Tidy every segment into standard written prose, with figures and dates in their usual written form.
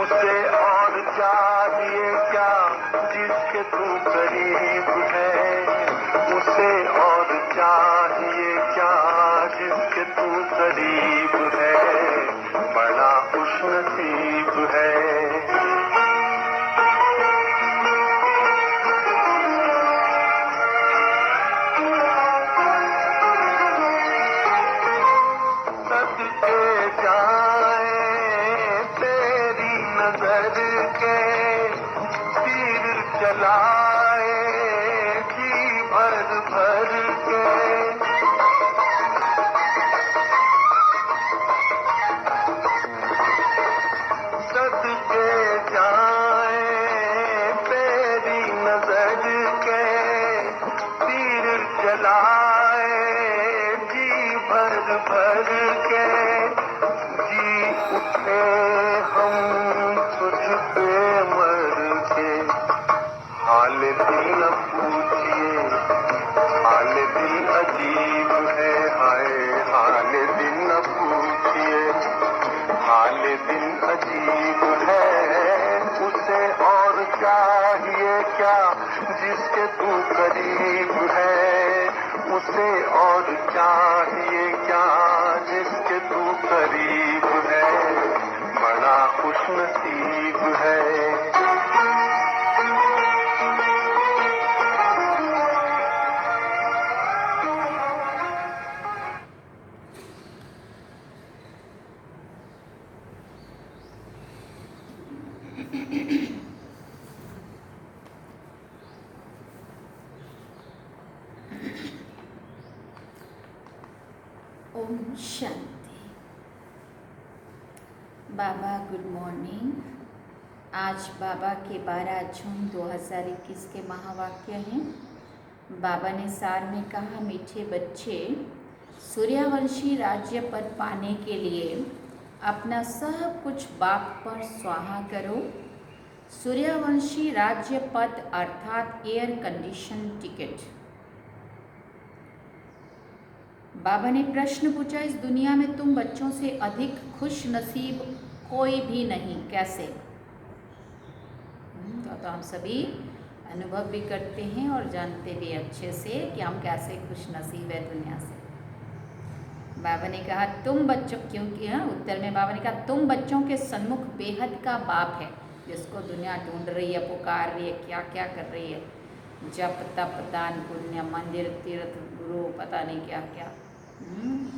उसे और चाहिए क्या जिसके तू करीब है, उसे और चाहिए क्या जिसके तू करीब है, बड़ा खुशनसीब है। सदके जाए तेरी नजर के, तीर चलाए जी भर भर के। सदके जाए तेरी नजर के, तीर चलाए जी भर भर के। जी उठे हम तुझ पे मर के, हाल दिल न पूछिए, हाल दिल अजीब है, हाय हाल दिल न पूछिए, हाल दिल अजीब है। उसे और चाहिए क्या जिसके तू करीब है, उसे और चाहिए क्या जिसके तू करीब है, बड़ा खुशनसीब है। ओम शांति। बाबा गुड मॉर्निंग। आज बाबा के 12 जून 2021 के महावाक्य हैं। बाबा ने सार में कहा, मीठे बच्चे, सूर्यवंशी राज्य पद पाने के लिए अपना सब कुछ बाप पर स्वाहा करो। सूर्यवंशी राज्य पद अर्थात एयर कंडीशन टिकट। बाबा ने प्रश्न पूछा, इस दुनिया में तुम बच्चों से अधिक खुश नसीब कोई भी नहीं, कैसे? तो हम सभी अनुभव भी करते हैं और जानते भी अच्छे से कि हम कैसे खुश नसीब है दुनिया से। बाबा ने कहा तुम बच्चों, क्योंकि उत्तर में बाबा ने कहा तुम बच्चों के सन्मुख बेहद का बाप है, जिसको दुनिया ढूंढ रही है, पुकार रही है, क्या क्या कर रही है, जप तप दान पुण्य मंदिर तीर्थ गुरु पता नहीं क्या क्या।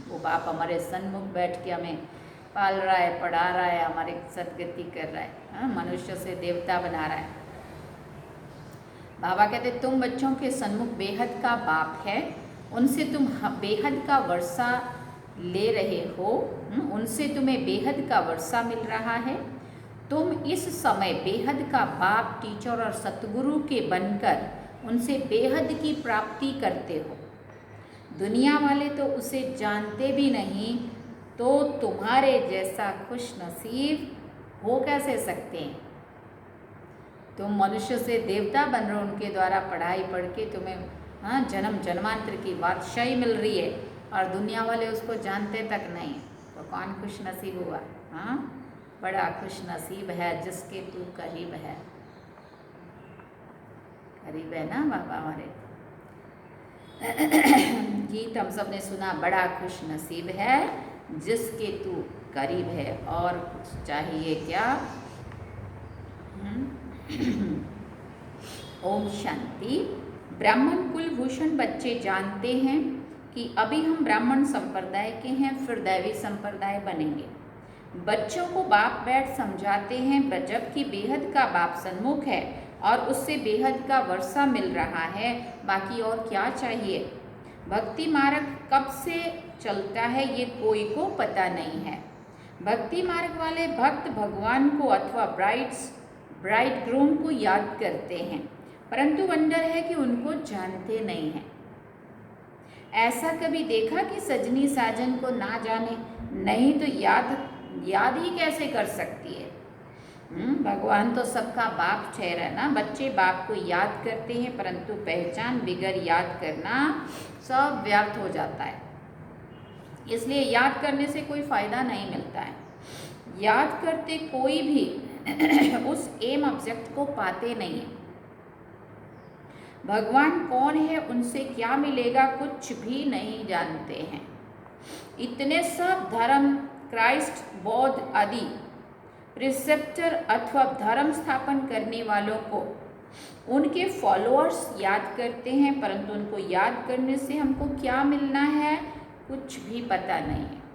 वो बाप हमारे सन्मुख बैठ के हमें पाल रहा है, पढ़ा रहा है, हमारी सदगति कर रहा है, मनुष्य से देवता बना रहा है। बाबा कहते तुम बच्चों के सन्मुख बेहद का बाप है, उनसे तुम बेहद का वर्षा ले रहे हो, उनसे तुम्हें बेहद का वर्षा मिल रहा है। तुम इस समय बेहद का बाप, टीचर और सतगुरु के बनकर उनसे बेहद की प्राप्ति करते हो। दुनिया वाले तो उसे जानते भी नहीं, तो तुम्हारे जैसा खुश नसीब हो कैसे सकते हैं? तुम मनुष्य से देवता बन रहे हो, उनके द्वारा पढ़ाई पढ़ के तुम्हें जन्म जन्मांतर की बादशाही मिल रही है, और दुनिया वाले उसको जानते तक नहीं, तो कौन खुश नसीब हुआ? बड़ा खुश नसीब है जिसके तू करीब है। करीब है ना बाबा हमारे। गीत हम सब ने सुना, बड़ा खुश नसीब है जिसके तू करीब है, और कुछ चाहिए क्या? ओम शांति। ब्राह्मण कुलभूषण बच्चे जानते हैं कि अभी हम ब्राह्मण संप्रदाय के हैं, फिर दैवी संप्रदाय बनेंगे। बच्चों को बाप बैठ समझाते हैं, जबकि बेहद का बाप सन्मुख है और उससे बेहद का वर्षा मिल रहा है, बाकी और क्या चाहिए? भक्ति मार्ग कब से चलता है ये कोई को पता नहीं है। भक्ति मार्ग वाले भक्त भगवान को अथवा ब्राइड ग्रूम को याद करते हैं, परंतु वंडर है कि उनको जानते नहीं हैं। ऐसा कभी देखा कि सजनी साजन को ना जाने? नहीं तो याद ही कैसे कर सकती है? भगवान तो सबका बाप ठहरा ना। बच्चे बाप को याद करते हैं, परंतु पहचान बिगर याद करना सब व्यर्थ हो जाता है। इसलिए याद करने से कोई फायदा नहीं मिलता है। याद करते कोई भी उस एम ऑब्जेक्ट को पाते नहीं हैं। भगवान कौन है, उनसे क्या मिलेगा, कुछ भी नहीं जानते हैं। इतने सब धर्म, क्राइस्ट, बौद्ध आदि प्रिसेप्टर अथवा धर्म स्थापन करने वालों को उनके फॉलोअर्स याद करते हैं, परंतु उनको याद करने से हमको क्या मिलना है, कुछ भी पता नहीं है।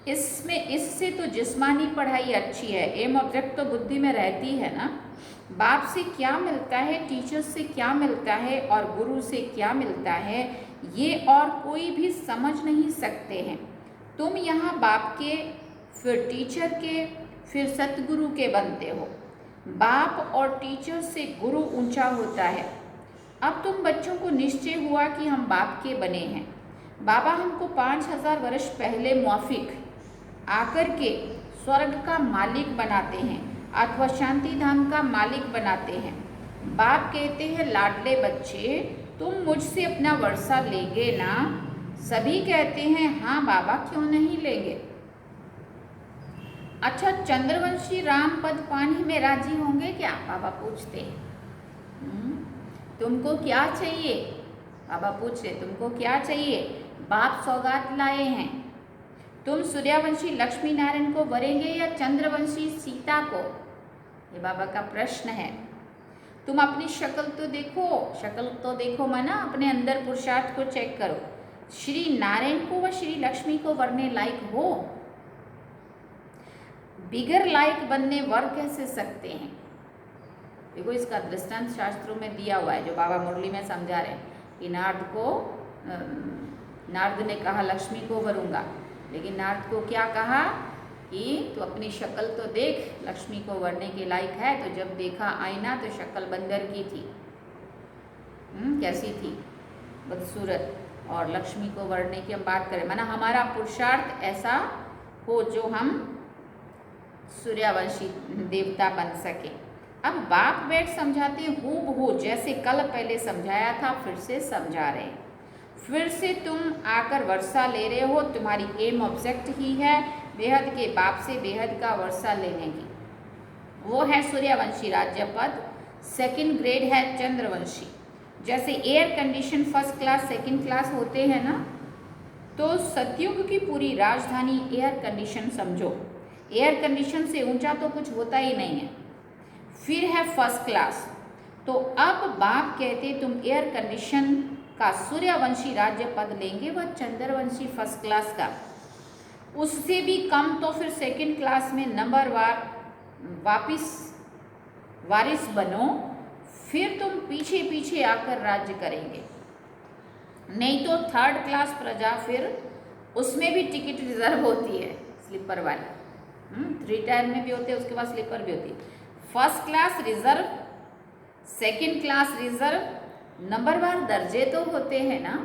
इससे तो जिस्मानी पढ़ाई अच्छी है। एम ऑब्जेक्ट तो बुद्धि में रहती है ना। बाप से क्या मिलता है, टीचर से क्या मिलता है और गुरु से क्या मिलता है, ये और कोई भी समझ नहीं सकते हैं। तुम यहाँ बाप के, फिर टीचर के, फिर सतगुरु के बनते हो। बाप और टीचर से गुरु ऊंचा होता है। अब तुम बच्चों को निश्चय हुआ कि हम बाप के बने हैं। बाबा हमको 5000 वर्ष पहले मौफिक आकर के स्वर्ग का मालिक बनाते हैं अथवा शांति धाम का मालिक बनाते हैं। बाप कहते हैं, लाडले बच्चे, तुम मुझसे अपना वर्षा लेंगे ना? सभी कहते हैं, हाँ बाबा, क्यों नहीं लेंगे। अच्छा, चंद्रवंशी राम पद पाने में राजी होंगे क्या? बाबा पूछते हैं। तुमको क्या चाहिए? बाबा पूछ रहे, तुमको क्या चाहिए? बाप सौगात लाए हैं। तुम सूर्यवंशी लक्ष्मी नारायण को वरेंगे या चंद्रवंशी सीता को? ये बाबा का प्रश्न है। तुम अपनी शक्ल तो देखो माना अपने अंदर पुरुषार्थ को चेक करो। श्री नारायण को व श्री लक्ष्मी को वरने लायक हो? बिगर लायक बनने वर कैसे सकते हैं? देखो, इसका दृष्टांत शास्त्रों में दिया हुआ है, जो बाबा मुरली में समझा रहे हैं कि नारद ने कहा लक्ष्मी को वरूंगा, लेकिन नारद को क्या कहा कि तू अपनी शक्ल तो देख, लक्ष्मी को वरने के लायक है। तो जब देखा आईना तो शक्ल बंदर की थी। कैसी थी? बदसूरत। और लक्ष्मी को वरने की हम बात करें, माना हमारा पुरुषार्थ ऐसा हो जो हम सूर्यवंशी देवता बन सके। अब बाप बैठ समझाते हैं हूबहू, जैसे कल पहले समझाया था, फिर से समझा रहे हैं। फिर से तुम आकर वर्षा ले रहे हो। तुम्हारी एम ऑब्जेक्ट ही है बेहद के बाप से बेहद का वर्षा लेने की। वो है सूर्यवंशी राज्य पद, सेकंड ग्रेड है चंद्रवंशी। जैसे air condition first class second class होते हैं ना, तो सतयुग की पूरी राजधानी एयर कंडीशन समझो। एयर कंडीशन से ऊंचा तो कुछ होता ही नहीं है। फिर है फर्स्ट क्लास। तो अब बाप कहते तुम एयर कंडीशन का सूर्यवंशी राज्य पद लेंगे, वह चंद्रवंशी फर्स्ट क्लास का। उससे भी कम तो फिर सेकंड क्लास में नंबरवार वापिस वारिस बनो, फिर तुम पीछे पीछे आकर राज्य करेंगे। नहीं तो थर्ड क्लास प्रजा, फिर उसमें भी टिकट रिजर्व होती है, स्लीपर वाली। 3 टायर में भी होते हैं, उसके बाद स्लीपर भी होती है। First class reserve, second class reserve, नंबरवार दर्जे तो होते हैं ना।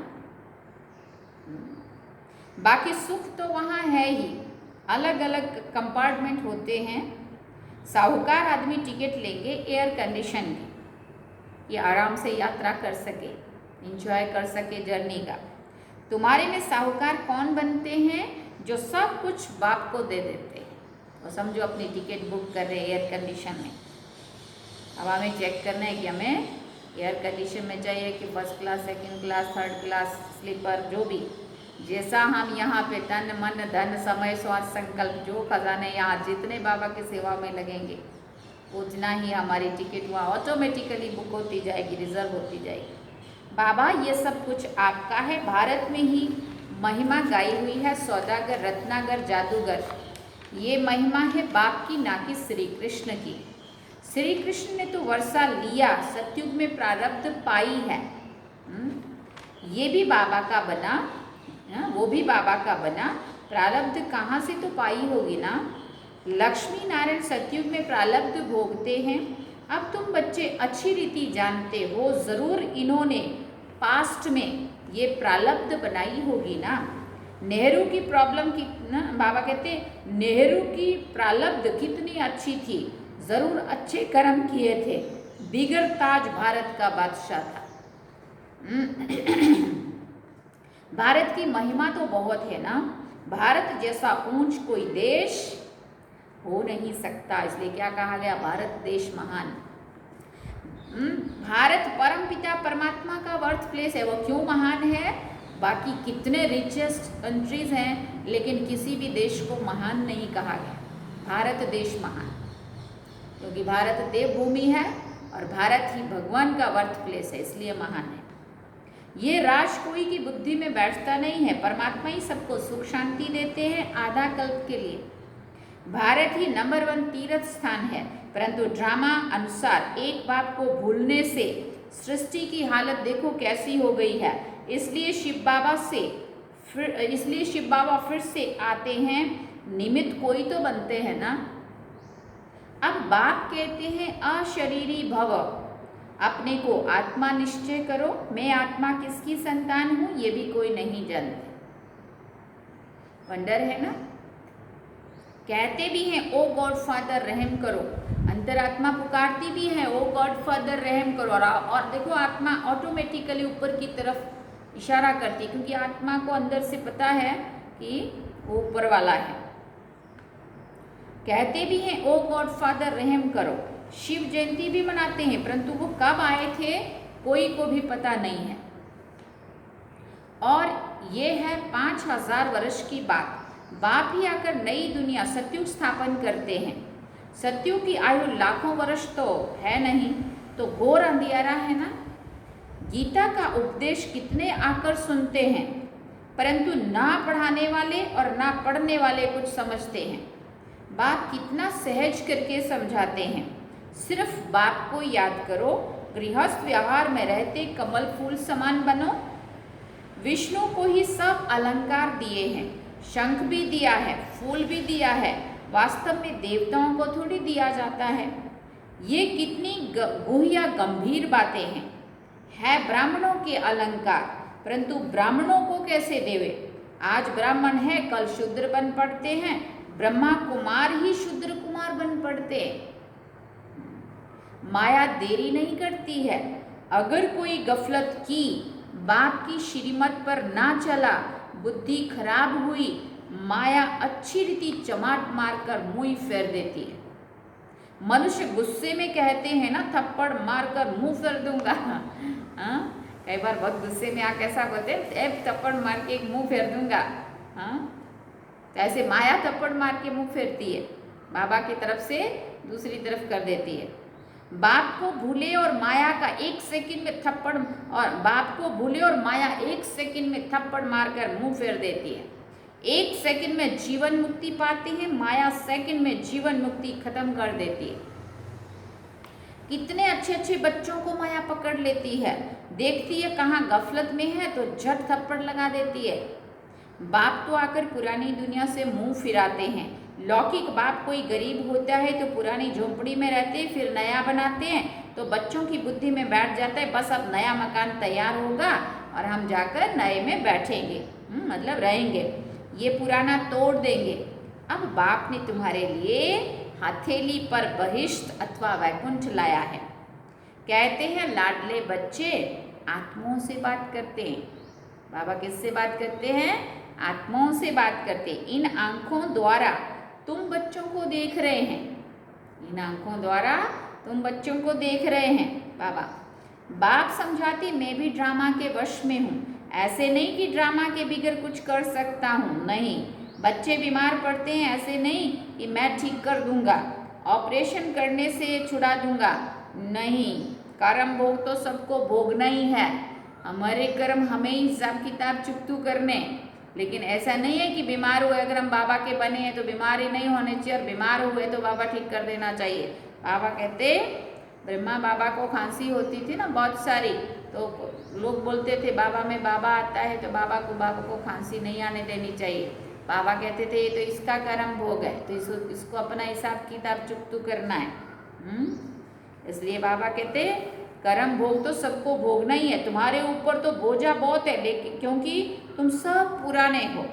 बाकी सुख तो वहाँ है ही, अलग अलग कंपार्टमेंट होते हैं। साहूकार आदमी टिकट लेंगे एयर कंडीशन की, ये आराम से यात्रा कर सके, एंजॉय कर सके जर्नी का। तुम्हारे में साहूकार कौन बनते हैं? जो सब कुछ बाप को दे देते हैं। और समझो अपनी टिकट बुक कर रहे हैं एयर कंडीशन में। अब हमें चेक करना है कि हमें एयर कंडीशन में चाहिए कि first class, second class, third class, sleeper, जो भी। जैसा हम यहाँ पे तन मन धन समय स्वास्थ्य संकल्प जो खजाने यहाँ जितने बाबा की सेवा में लगेंगे, उतना ही हमारी टिकट वहाँ ऑटोमेटिकली बुक होती जाएगी, रिजर्व होती जाएगी। बाबा ये सब कुछ आपका है। भारत में ही महिमा गाई हुई है, सौदागर, रत्नागर, जादूगर। ये महिमा है बाप की, ना कि श्री कृष्ण की। श्री कृष्ण ने तो वर्षा लिया, सतयुग में प्रारब्ध पाई है। ये भी बाबा का बना, वो भी बाबा का बना। प्रारब्ध कहाँ से तो पाई होगी ना। लक्ष्मी नारायण सतयुग में प्रारब्ध भोगते हैं। अब तुम बच्चे अच्छी रीति जानते हो, ज़रूर इन्होंने पास्ट में ये प्रारब्ध बनाई होगी ना। नेहरू की प्रॉब्लम की ना, बाबा कहते हैं नेहरू की प्रारब्ध कितनी अच्छी थी, ज़रूर अच्छे कर्म किए थे, बिगर ताज भारत का बादशाह था। भारत की महिमा तो बहुत है ना। भारत जैसा ऊंच कोई देश हो नहीं सकता, इसलिए क्या कहा गया, भारत देश महान। भारत परमपिता परमात्मा का बर्थ प्लेस है। वो क्यों महान है? बाकी कितने रिचेस्ट कंट्रीज हैं, लेकिन किसी भी देश को महान नहीं कहा गया। भारत देश महान, क्योंकि भारत देवभूमि है और भारत ही भगवान का बर्थ प्लेस है, इसलिए महान है। ये राज कोई की बुद्धि में बैठता नहीं है, परमात्मा ही सबको सुख शांति देते हैं आधा कल्प के लिए। भारत ही नंबर 1 तीर्थ स्थान है, परंतु ड्रामा अनुसार एक बात को भूलने से सृष्टि की हालत देखो कैसी हो गई है। इसलिए शिव बाबा फिर से आते हैं, निमित्त कोई तो बनते हैं ना। अब बाप कहते हैं अशरीरी भव, अपने को आत्मा निश्चय करो। मैं आत्मा किसकी संतान हूं ये भी कोई नहीं जानते। वंडर है ना। कहते भी हैं ओ गॉड फादर रहम करो, अंतरात्मा पुकारती भी है ओ गॉड फादर रहम करो। और देखो आत्मा ऑटोमेटिकली ऊपर की तरफ इशारा करती है, क्योंकि आत्मा को अंदर से पता है कि वो ऊपर वाला है। कहते भी हैं ओ गॉड फादर रहम करो। शिव जयंती भी मनाते हैं, परंतु वो कब आए थे कोई को भी पता नहीं है। और ये है 5000 वर्ष की बात। बाप ही आकर नई दुनिया सत्युग स्थापन करते हैं। सत्युग की आयु लाखों वर्ष तो है नहीं, तो घोर अंधियारा है ना। गीता का उपदेश कितने आकर सुनते हैं, परंतु ना पढ़ाने वाले और ना पढ़ने वाले कुछ समझते हैं। बाप कितना सहज करके समझाते हैं। सिर्फ बाप को याद करो, गृहस्थ व्यवहार में रहते कमल फूल समान बनो। विष्णु को ही सब अलंकार दिए हैं, शंख भी दिया है, फूल भी दिया है। वास्तव में देवताओं को थोड़ी दिया जाता है। ये कितनी गुह्य गंभीर बातें हैं। है ब्राह्मणों के अलंकार, परंतु ब्राह्मणों को कैसे देवे। आज ब्राह्मण है, कल शूद्र बन पड़ते हैं। ब्रह्मा कुमार ही शूद्र कुमार बन पड़ते हैं। माया देरी नहीं करती है। अगर कोई गफलत की, बाप की श्रीमत पर ना चला, बुद्धि खराब हुई, माया अच्छी रीति चमाट मारकर मुंह फेर देती है। मनुष्य गुस्से में कहते हैं ना, थप्पड़ मारकर मुंह फेर दूंगा। कई बार बहुत गुस्से में आके ऐसा बोलते हैं, थप्पड़ मार के एक मुंह फेर दूंगा। तो ऐसे माया थप्पड़ मार के मुंह फेरती है, बाबा की तरफ से दूसरी तरफ कर देती है। बाप को भूले और माया का 1 सेकंड में थप्पड़, और बाप को भूले और माया 1 सेकंड में थप्पड़ मारकर मुंह फेर देती है। 1 सेकंड में जीवन मुक्ति पाती है, माया सेकंड में जीवन मुक्ति खत्म कर देती है। कितने अच्छे अच्छे बच्चों को माया पकड़ लेती है, देखती है कहाँ गफलत में है तो झट थप्पड़ लगा देती है। बाप तो आकर पुरानी दुनिया से मुंह फिराते हैं। लौकिक बाप कोई गरीब होता है तो पुरानी झोंपड़ी में रहते हैं, फिर नया बनाते हैं, तो बच्चों की बुद्धि में बैठ जाता है बस अब नया मकान तैयार होगा और हम जाकर नए में बैठेंगे, मतलब रहेंगे, ये पुराना तोड़ देंगे। अब बाप ने तुम्हारे लिए हथेली पर बहिष्ठ अथवा वैकुंठ लाया है। कहते हैं लाडले बच्चे आत्माओं से बात करते हैं। बाबा किससे बात करते हैं? आत्माओं से बात करते। इन आंखों द्वारा तुम बच्चों को देख रहे हैं, इन आंखों द्वारा तुम बच्चों को देख रहे हैं। बाप समझाते मैं भी ड्रामा के वश में हूँ। ऐसे नहीं कि ड्रामा के बगैर कुछ कर सकता हूँ, नहीं। बच्चे बीमार पड़ते हैं, ऐसे नहीं कि मैं ठीक कर दूंगा, ऑपरेशन करने से छुड़ा दूंगा, नहीं। कर्म भोग तो सबको भोगना ही है। हमारे कर्म हमें ही हिसाब किताब चुकतू करने। लेकिन ऐसा नहीं है कि बीमार हुए अगर हम बाबा के बने हैं तो बीमार ही नहीं होने चाहिए, और बीमार हुए तो बाबा ठीक कर देना चाहिए। बाबा कहते ब्रह्मा बाबा को खांसी होती थी ना बहुत सारी, तो लोग बोलते थे बाबा में बाबा आता है तो बाबा को खांसी नहीं आने देनी चाहिए। बाबा कहते थे ये तो इसका कर्म भोग है, तो इसको अपना हिसाब किताब चुकतू करना है। इसलिए बाबा कहते कर्म भोग तो सबको भोगना ही है। तुम्हारे ऊपर तो बोझा बहुत है, लेकिन क्योंकि तुम सब पुराने हो,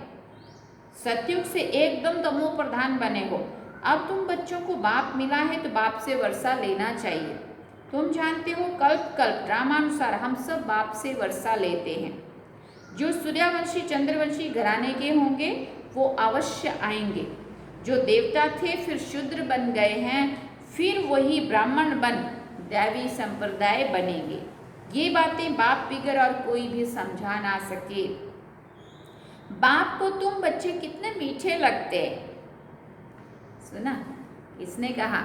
सतयुग से एकदम तमो प्रधान बने हो। अब तुम बच्चों को बाप मिला है तो बाप से वर्षा लेना चाहिए। तुम जानते हो कल्प कल्प ड्रामानुसार हम सब बाप से वर्षा लेते हैं। जो सूर्यवंशी चंद्रवंशी घराने के होंगे वो अवश्य आएंगे। जो देवता थे फिर शूद्र बन गए हैं, फिर वही ब्राह्मण बन दैवी संप्रदाय बनेंगे। ये बातें बाप बिगर और कोई भी समझा ना सके। बाप को तुम बच्चे कितने मीठे लगते हैं। सुना, किसने कहा?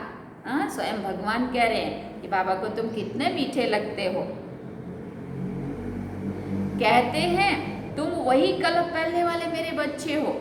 स्वयं भगवान कह रहे हैं कि बाबा को तुम कितने मीठे लगते हो। कहते हैं तुम वही कल्प पहले वाले मेरे बच्चे हो।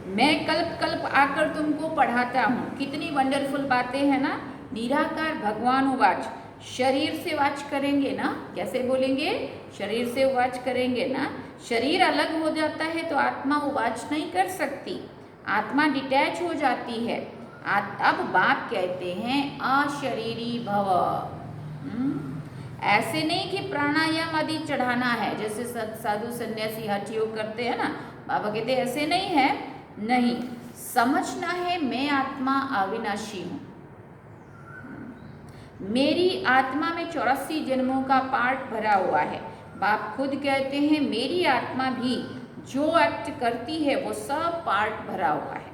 मैं कल्प कल्प आकर तुमको पढ़ाता हूँ। कितनी वंडरफुल बातें हैं ना। निराकार भगवान उवाच, शरीर से वाच करेंगे ना। कैसे बोलेंगे? शरीर से उवाच करेंगे ना। शरीर अलग हो जाता है तो आत्मा उवाच नहीं कर सकती, आत्मा डिटैच हो जाती है। अब बाप कहते हैं अशरीरी भव। ऐसे नहीं कि प्राणायाम आदि चढ़ाना है जैसे साधु सन्यासी हठ योग करते हैं ना। बाबा कहते ऐसे नहीं है। नहीं, समझना है मैं आत्मा अविनाशी हूँ। मेरी आत्मा में 84 जन्मों का पार्ट भरा हुआ है। बाप खुद कहते हैं मेरी आत्मा भी जो एक्ट करती है वो सब पार्ट भरा हुआ है।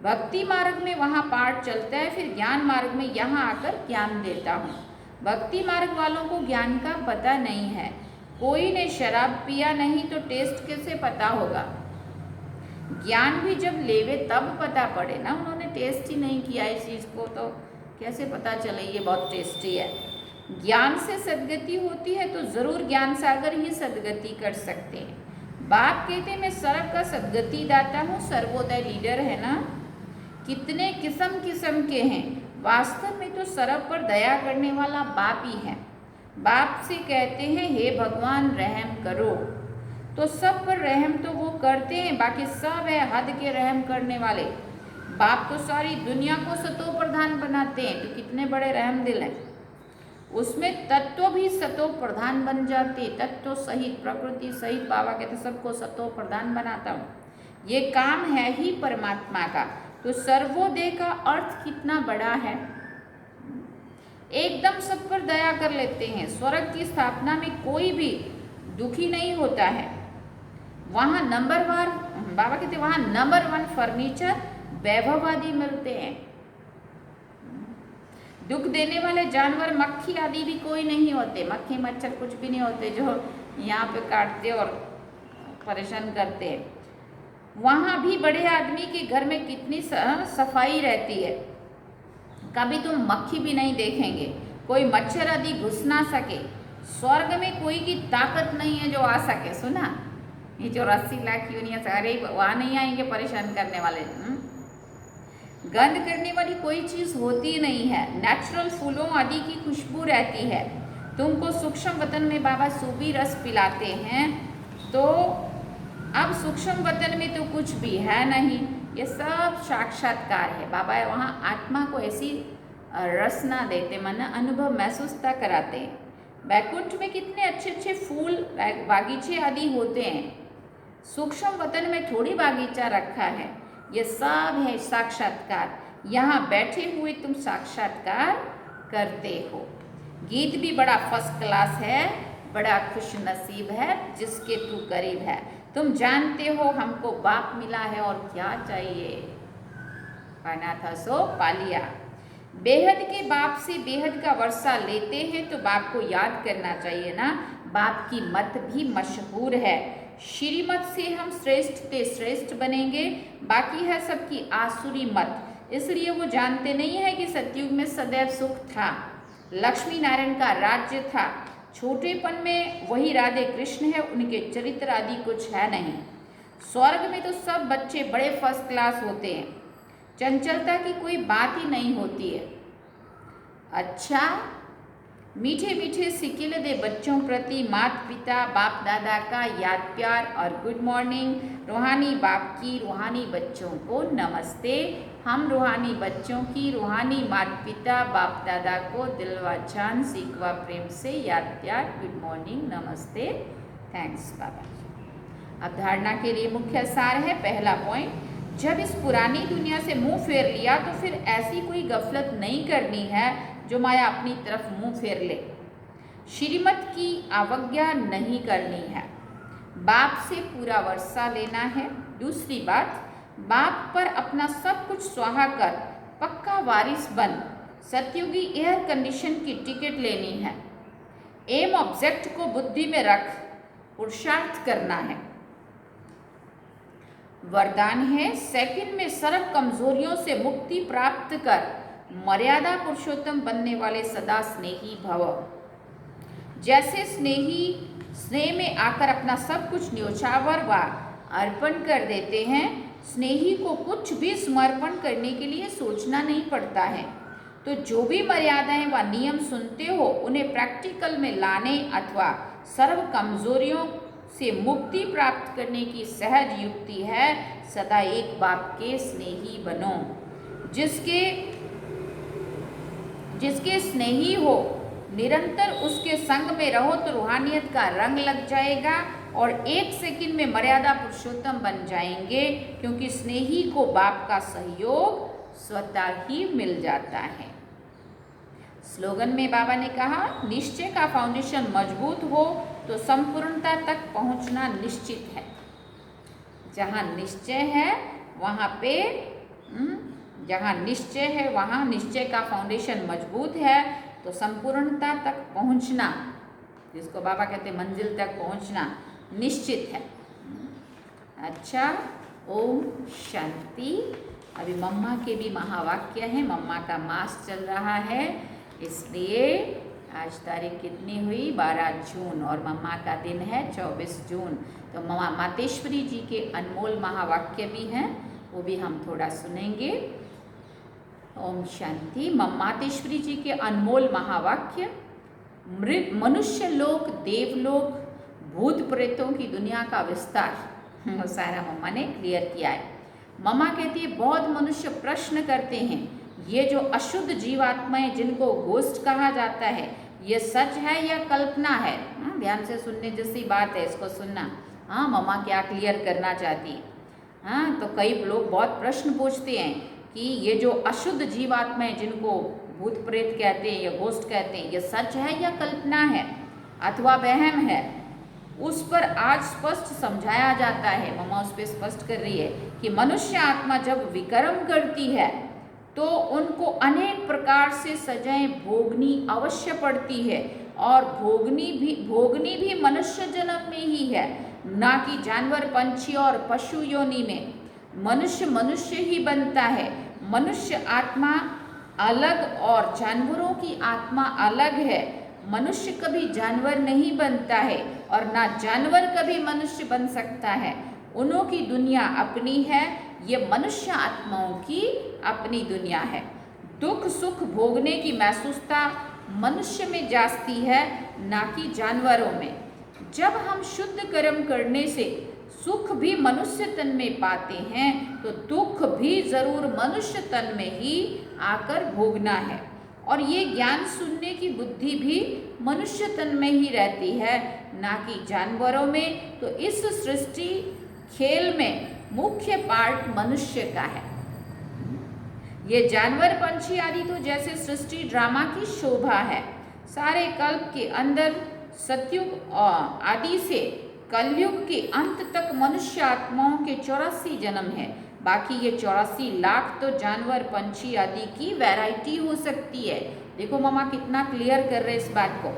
भक्ति मार्ग में वहाँ पार्ट चलता है, फिर ज्ञान मार्ग में यहाँ आकर ज्ञान देता हूँ। भक्ति मार्ग वालों को ज्ञान का पता नहीं है। कोई ने शराब पिया नहीं तो टेस्ट कैसे पता होगा? ज्ञान भी जब लेवे तब पता पड़े ना। उन्होंने टेस्ट ही नहीं किया इस चीज़ को तो कैसे पता चले ये बहुत टेस्टी है। ज्ञान से सदगति होती है तो ज़रूर ज्ञान सागर ही सदगति कर सकते हैं। बाप कहते मैं सर्व का सदगति दाता हूँ, सर्वोदय लीडर है ना। कितने किस्म किस्म के हैं, वास्तव में तो सर्व पर दया करने वाला बाप ही है। बाप से कहते हैं हे भगवान रहम करो, तो सब पर रहम तो वो करते हैं, बाकी सब है हद के रहम करने वाले। बाप तो सारी दुनिया को सतो प्रधान बनाते हैं, तो कितने बड़े रहम दिल हैं। उसमें तत्व भी सतो प्रधान बन जाते, तत्व सहित प्रकृति सहित। बाबा कहते सबको सतो प्रधान बनाता हूँ। ये काम है ही परमात्मा का। तो सर्वोदय का अर्थ कितना बड़ा है। एकदम सब पर दया कर लेते हैं। स्वर्ग की स्थापना में कोई भी दुखी नहीं होता है। वहाँ नंबरवार, बाबा कहते वहाँ नंबर 1 फर्नीचर वैभव आदि मिलते हैं। दुख देने वाले जानवर मक्खी आदि भी कोई नहीं होते। मक्खी मच्छर कुछ भी नहीं होते जो यहाँ पे काटते और परेशान करते हैं। वहाँ भी बड़े आदमी के घर में कितनी सफाई रहती है। कभी तुम मक्खी भी नहीं देखेंगे, कोई मच्छर आदि घुस ना सके। स्वर्ग में कोई की ताकत नहीं है जो आ सके। सुना, ये 84 लाख यूनियन सारे वहाँ नहीं आएंगे परेशान करने वाले। गंध करने वाली कोई चीज़ होती नहीं है। नेचुरल फूलों आदि की खुशबू रहती है। तुमको सूक्ष्म वतन में बाबा सूबी रस पिलाते हैं, तो अब सूक्ष्म वतन में तो कुछ भी है नहीं, ये सब साक्षात्कार है। बाबा वहाँ आत्मा को ऐसी रस ना देते, मन अनुभव महसूस ना कराते हैं। बैकुंठ में कितने अच्छे अच्छे फूल बागीचे आदि होते हैं। सूक्ष्म वतन में थोड़ी बागीचा रखा है। ये सब है साक्षात्कार। यहाँ बैठे हुए तुम साक्षात्कार करते हो। गीत भी बड़ा फर्स्ट क्लास है, बड़ा खुश नसीब है जिसके तू करीब है। तुम जानते हो हमको बाप मिला है और क्या चाहिए। पाना था सो पालिया। बेहद के बाप से बेहद का वर्षा लेते हैं तो बाप को याद करना चाहिए ना। बाप की मत भी मशहूर है, श्रीमत से हम श्रेष्ठ ते श्रेष्ठ बनेंगे, बाकी है सबकी आसुरी मत। इसलिए वो जानते नहीं है कि सतयुग में सदैव सुख था, लक्ष्मी नारायण का राज्य था। छोटेपन में वही राधे कृष्ण है, उनके चरित्र आदि कुछ है नहीं। स्वर्ग में तो सब बच्चे बड़े फर्स्ट क्लास होते हैं, चंचलता की कोई बात ही नहीं होती है। अच्छा, मीठे मीठे सिकिल दे बच्चों प्रति माता पिता बाप दादा का याद प्यार और गुड मॉर्निंग। रूहानी बाप की रूहानी बच्चों को नमस्ते। हम रूहानी बच्चों की रूहानी माता पिता बाप दादा को दिल व जान सीखवा प्रेम से याद प्यार गुड मॉर्निंग नमस्ते थैंक्स बाबा। अब धारणा के लिए मुख्य सार है। पहला पॉइंट, जब इस पुरानी दुनिया से मुंह फेर लिया तो फिर ऐसी कोई गफलत नहीं करनी है जो माया अपनी तरफ मुंह फेर ले। श्रीमत की अवज्ञा नहीं करनी है। बाप से पूरा वर्षा लेना है। दूसरी बात, बाप पर अपना सब कुछ सुहा कर पक्का वारिस बन सतयुगी एयर कंडीशन की टिकट लेनी है। एम ऑब्जेक्ट को बुद्धि में रख पुरुषार्थ करना है। वरदान है, सेकंड में सर्व कमजोरियों से मुक्ति प्राप्त कर मर्यादा पुरुषोत्तम बनने वाले सदा स्नेही भव। जैसे स्नेही स्नेह में आकर अपना सब कुछ न्योछावर व अर्पण कर देते हैं, स्नेही को कुछ भी समर्पण करने के लिए सोचना नहीं पड़ता है। तो जो भी मर्यादाएं व नियम सुनते हो उन्हें प्रैक्टिकल में लाने अथवा सर्व कमजोरियों से मुक्ति प्राप्त करने की सहज युक्ति है, सदा एक बाप के स्नेही बनो। जिसके स्नेही हो, निरंतर उसके संग में रहो तो रूहानियत का रंग लग जाएगा और एक सेकंड में मर्यादा पुरुषोत्तम बन जाएंगे, क्योंकि स्नेही को बाप का सहयोग स्वतः ही मिल जाता है। स्लोगन में बाबा ने कहा, निश्चय का फाउंडेशन मजबूत हो तो संपूर्णता तक पहुंचना निश्चित है। जहाँ निश्चय है वहाँ पे जहाँ निश्चय है वहाँ निश्चय का फाउंडेशन मजबूत है तो संपूर्णता तक पहुँचना, जिसको बाबा कहते हैं मंजिल तक पहुँचना, निश्चित है। अच्छा, ओम शांति। अभी मम्मा के भी महावाक्य हैं। मम्मा का मास चल रहा है, इसलिए आज तारीख कितनी हुई, 12 जून, और मम्मा का दिन है 24 जून। तो मम्मा मातेश्वरी जी के अनमोल महावाक्य भी हैं, वो भी हम थोड़ा सुनेंगे। ओम शांति। मातेश्वरी जी के अनमोल महावाक्य, मनुष्य लोक, देवलोक, भूत प्रेतों की दुनिया का विस्तार सारा मम्मा ने क्लियर किया है। मम्मा कहती है, बहुत मनुष्य प्रश्न करते हैं, ये जो अशुद्ध जीवात्माएं जिनको घोस्ट कहा जाता है, ये सच है या कल्पना है? ध्यान से सुनने जैसी बात है, इसको सुनना। हाँ, मम्मा क्या क्लियर करना चाहती है। हाँ, तो कई लोग बहुत प्रश्न पूछते हैं कि ये जो अशुद्ध जीवात्माएं जिनको भूत प्रेत कहते हैं या घोस्ट कहते हैं, ये सच है या कल्पना है अथवा वहम है? उस पर आज स्पष्ट समझाया जाता है। मम्मा उस पर स्पष्ट कर रही है कि मनुष्य आत्मा जब विकर्म करती है तो उनको अनेक प्रकार से सजाएं भोगनी अवश्य पड़ती है, और भोगनी भी मनुष्य जन्म में ही है, ना कि जानवर, पंछी और पशु योनि में। मनुष्य ही बनता है। मनुष्य आत्मा अलग और जानवरों की आत्मा अलग है। मनुष्य कभी जानवर नहीं बनता है और ना जानवर कभी मनुष्य बन सकता है। उन्हों की दुनिया अपनी है, ये मनुष्य आत्माओं की अपनी दुनिया है। दुख सुख भोगने की महसूसता मनुष्य में जाती है, ना कि जानवरों में। जब हम शुद्ध कर्म करने से सुख भी मनुष्य तन में पाते हैं, तो दुख भी जरूर मनुष्य तन में ही आकर भोगना है। और ये ज्ञान सुनने की बुद्धि भी मनुष्य तन में ही रहती है, ना कि जानवरों में। तो इस सृष्टि खेल में मुख्य पार्ट मनुष्य का है। ये जानवर, पंछी आदि तो जैसे सृष्टि ड्रामा की शोभा है। सारे कल्प के अंदर सतयुग आदि से कलयुग के अंत तक मनुष्य आत्माओं के 84 जन्म है। बाकी ये 84 लाख तो जानवर, पंछी आदि की वैरायटी हो सकती है। देखो मम्मा कितना क्लियर कर रहे इस बात को।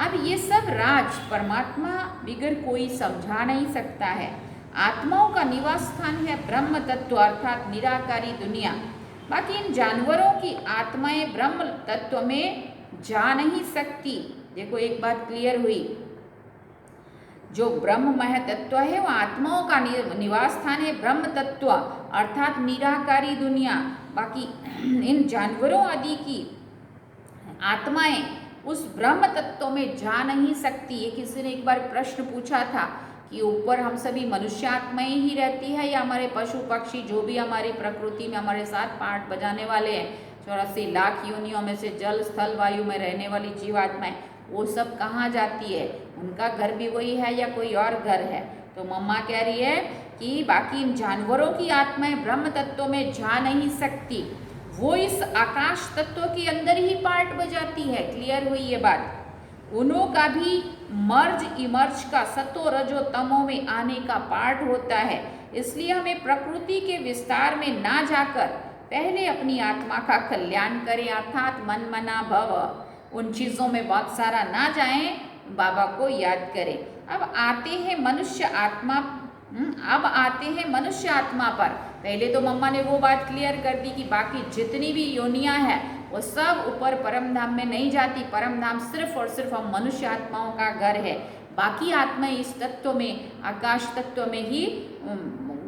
अब ये सब राज परमात्मा बिगर कोई समझा नहीं सकता है। आत्माओं का निवास स्थान है ब्रह्म तत्व अर्थात निराकारी दुनिया। बाकी इन जानवरों की आत्माएं ब्रह्म तत्व में जा नहीं सकती। देखो एक बात क्लियर हुई, जो ब्रह्ममय तत्व है वह आत्माओं का निवास स्थान है ब्रह्म तत्व अर्थात निराकारी दुनिया। बाकी इन जानवरों आदि की आत्माएं उस ब्रह्म तत्व में जा नहीं सकती। ये किसी ने एक बार प्रश्न पूछा था कि ऊपर हम सभी मनुष्य आत्माएं ही रहती है या हमारे पशु पक्षी जो भी हमारी प्रकृति में हमारे साथ पार्ट बजाने वाले हैं, 84 लाख योनियों में से जल स्थल वायु में रहने वाली जीवात्माएं, वो सब कहाँ जाती है? उनका घर भी वही है या कोई और घर है? तो मम्मा कह रही है कि बाकी इन जानवरों की आत्माएं ब्रह्म तत्व में जा नहीं सकती, वो इस आकाश तत्व के अंदर ही पार्ट बजाती है। क्लियर हुई ये बात? उन्हों का भी मर्ज इमर्ज का सतो रजो तमो में आने का पार्ट होता है। इसलिए हमें प्रकृति के विस्तार में ना जाकर पहले अपनी आत्मा का कल्याण करें, अर्थात मन मना भव उन चीज़ों में बहुत सारा ना जाएं, बाबा को याद करें। अब आते हैं मनुष्य आत्मा अब आते हैं मनुष्य आत्मा पर। पहले तो मम्मा ने वो बात क्लियर कर दी कि बाकी जितनी भी योनियां हैं वो सब ऊपर परम धाम में नहीं जाती। परम धाम सिर्फ और सिर्फ हम मनुष्य आत्माओं का घर है। बाकी आत्माएं इस तत्व में, आकाश तत्व में ही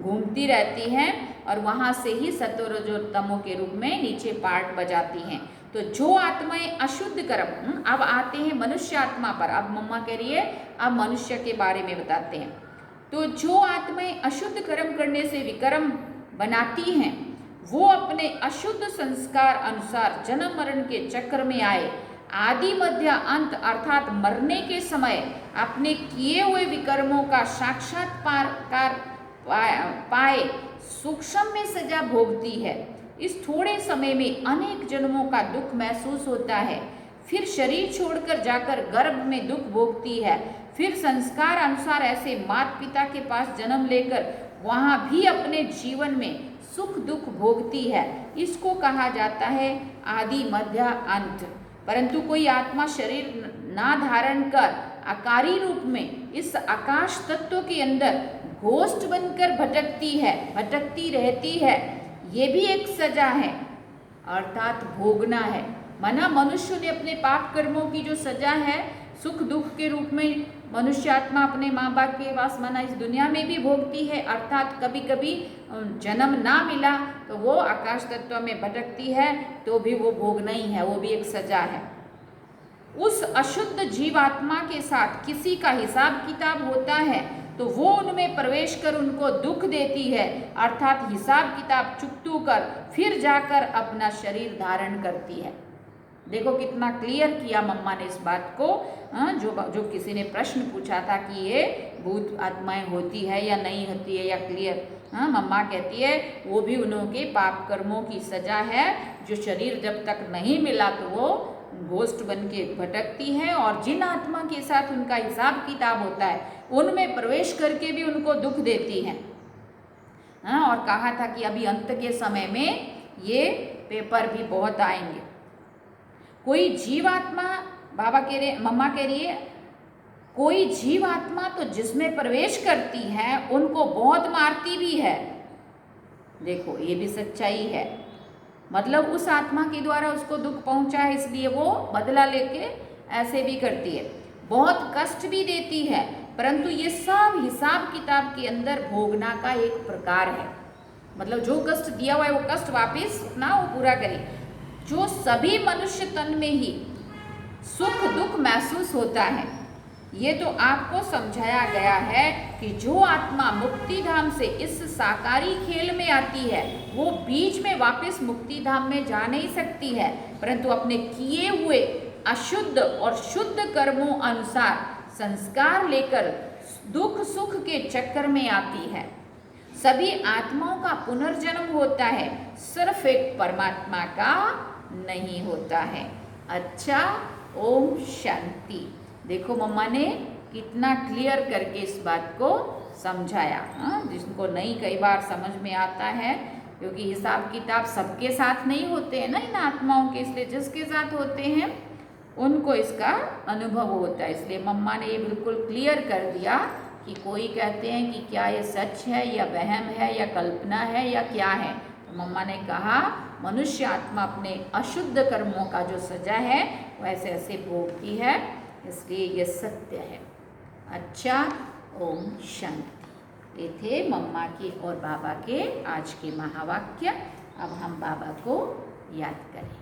घूमती रहती हैं और वहाँ से ही सत्वरजो तमो के रूप में नीचे पार्ट बजाती हैं। तो जो आत्माएं अशुद्ध कर्म, अब आते हैं मनुष्य आत्मा पर। अब मम्मा कह रही है अब मनुष्य के बारे में बताते हैं। तो जो आत्माएं अशुद्ध कर्म करने से विकर्म बनाती हैं, वो अपने अशुद्ध संस्कार अनुसार जन्म मरण के चक्र में आए आदि मध्य अंत अर्थात मरने के समय अपने किए हुए विकर्मों का साक्षात्कार पाए सूक्ष्म में सजा भोगती है। इस थोड़े समय में अनेक जन्मों का दुख महसूस होता है। फिर शरीर छोड़कर जाकर गर्भ में दुख भोगती है। फिर संस्कार अनुसार ऐसे माता पिता के पास जन्म लेकर वहाँ भी अपने जीवन में सुख दुख भोगती है। इसको कहा जाता है आदि मध्य अंत। परंतु कोई आत्मा शरीर ना धारण कर आकारी रूप में इस आकाश तत्व के अंदर घोस्ट बनकर भटकती रहती है। ये भी एक सजा है, अर्थात भोगना है। माना मनुष्य ने अपने पाप कर्मों की जो सजा है सुख दुख के रूप में मनुष्य आत्मा अपने माँ बाप के पास माना इस दुनिया में भी भोगती है, अर्थात कभी कभी जन्म ना मिला तो वो आकाश तत्व में भटकती है, तो भी वो भोगना ही है, वो भी एक सजा है। उस अशुद्ध जीवात्मा के साथ किसी का हिसाब किताब होता है तो वो उनमें प्रवेश कर उनको दुख देती है, अर्थात हिसाब किताब चुकतू कर फिर जाकर अपना शरीर धारण करती है। देखो कितना क्लियर किया मम्मा ने इस बात को। जो किसी ने प्रश्न पूछा था कि ये भूत आत्माएं होती है या नहीं होती है या क्लियर, मम्मा कहती है वो भी उनके पाप कर्मों की सजा है। जो शरीर जब तक नहीं मिला तो वो घोस्ट बन के भटकती है, और जिन आत्मा के साथ उनका हिसाब किताब होता है उनमें प्रवेश करके भी उनको दुख देती है। और कहा था कि अभी अंत के समय में ये पेपर भी बहुत आएंगे। कोई जीवात्मा, बाबा कह रहे, मम्मा कह रही है कोई जीवात्मा तो जिसमें प्रवेश करती है उनको बहुत मारती भी है। देखो ये भी सच्चाई है, मतलब उस आत्मा के द्वारा उसको दुख पहुंचा है इसलिए वो बदला लेके ऐसे भी करती है, बहुत कष्ट भी देती है। परंतु ये सब हिसाब किताब के अंदर भोगना का एक प्रकार है। मतलब जो कष्ट दिया हुआ है वो कष्ट वापस अपना वो पूरा करे। जो सभी मनुष्य तन में ही सुख दुख महसूस होता है, ये तो आपको समझाया गया है कि जो आत्मा मुक्ति धाम से इस साकारी खेल में आती है वो बीच में वापस मुक्ति धाम में जा नहीं सकती है, परंतु अपने किए हुए अशुद्ध और शुद्ध कर्मों अनुसार संस्कार लेकर दुख सुख के चक्कर में आती है। सभी आत्माओं का पुनर्जन्म होता है, सिर्फ एक परमात्मा का नहीं होता है। अच्छा, ओम शांति। देखो मम्मा ने कितना क्लियर करके इस बात को समझाया, जिसको नहीं कई बार समझ में आता है, क्योंकि हिसाब किताब सबके साथ नहीं होते हैं ना इन आत्माओं के, इसलिए जिसके साथ होते हैं उनको इसका अनुभव होता है। इसलिए मम्मा ने ये बिल्कुल क्लियर कर दिया कि कोई कहते हैं कि क्या ये सच है या वहम है या कल्पना है या क्या है। तो मम्मा ने कहा मनुष्य आत्मा अपने अशुद्ध कर्मों का जो सजा है वैसे ऐसे भोगती है, इसलिए ये सत्य है। अच्छा, ओम शांति। ये थे मम्मा के और बाबा के आज के महावाक्य। अब हम बाबा को याद करें।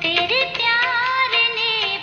तेरे प्यार ने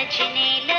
बजने लगे।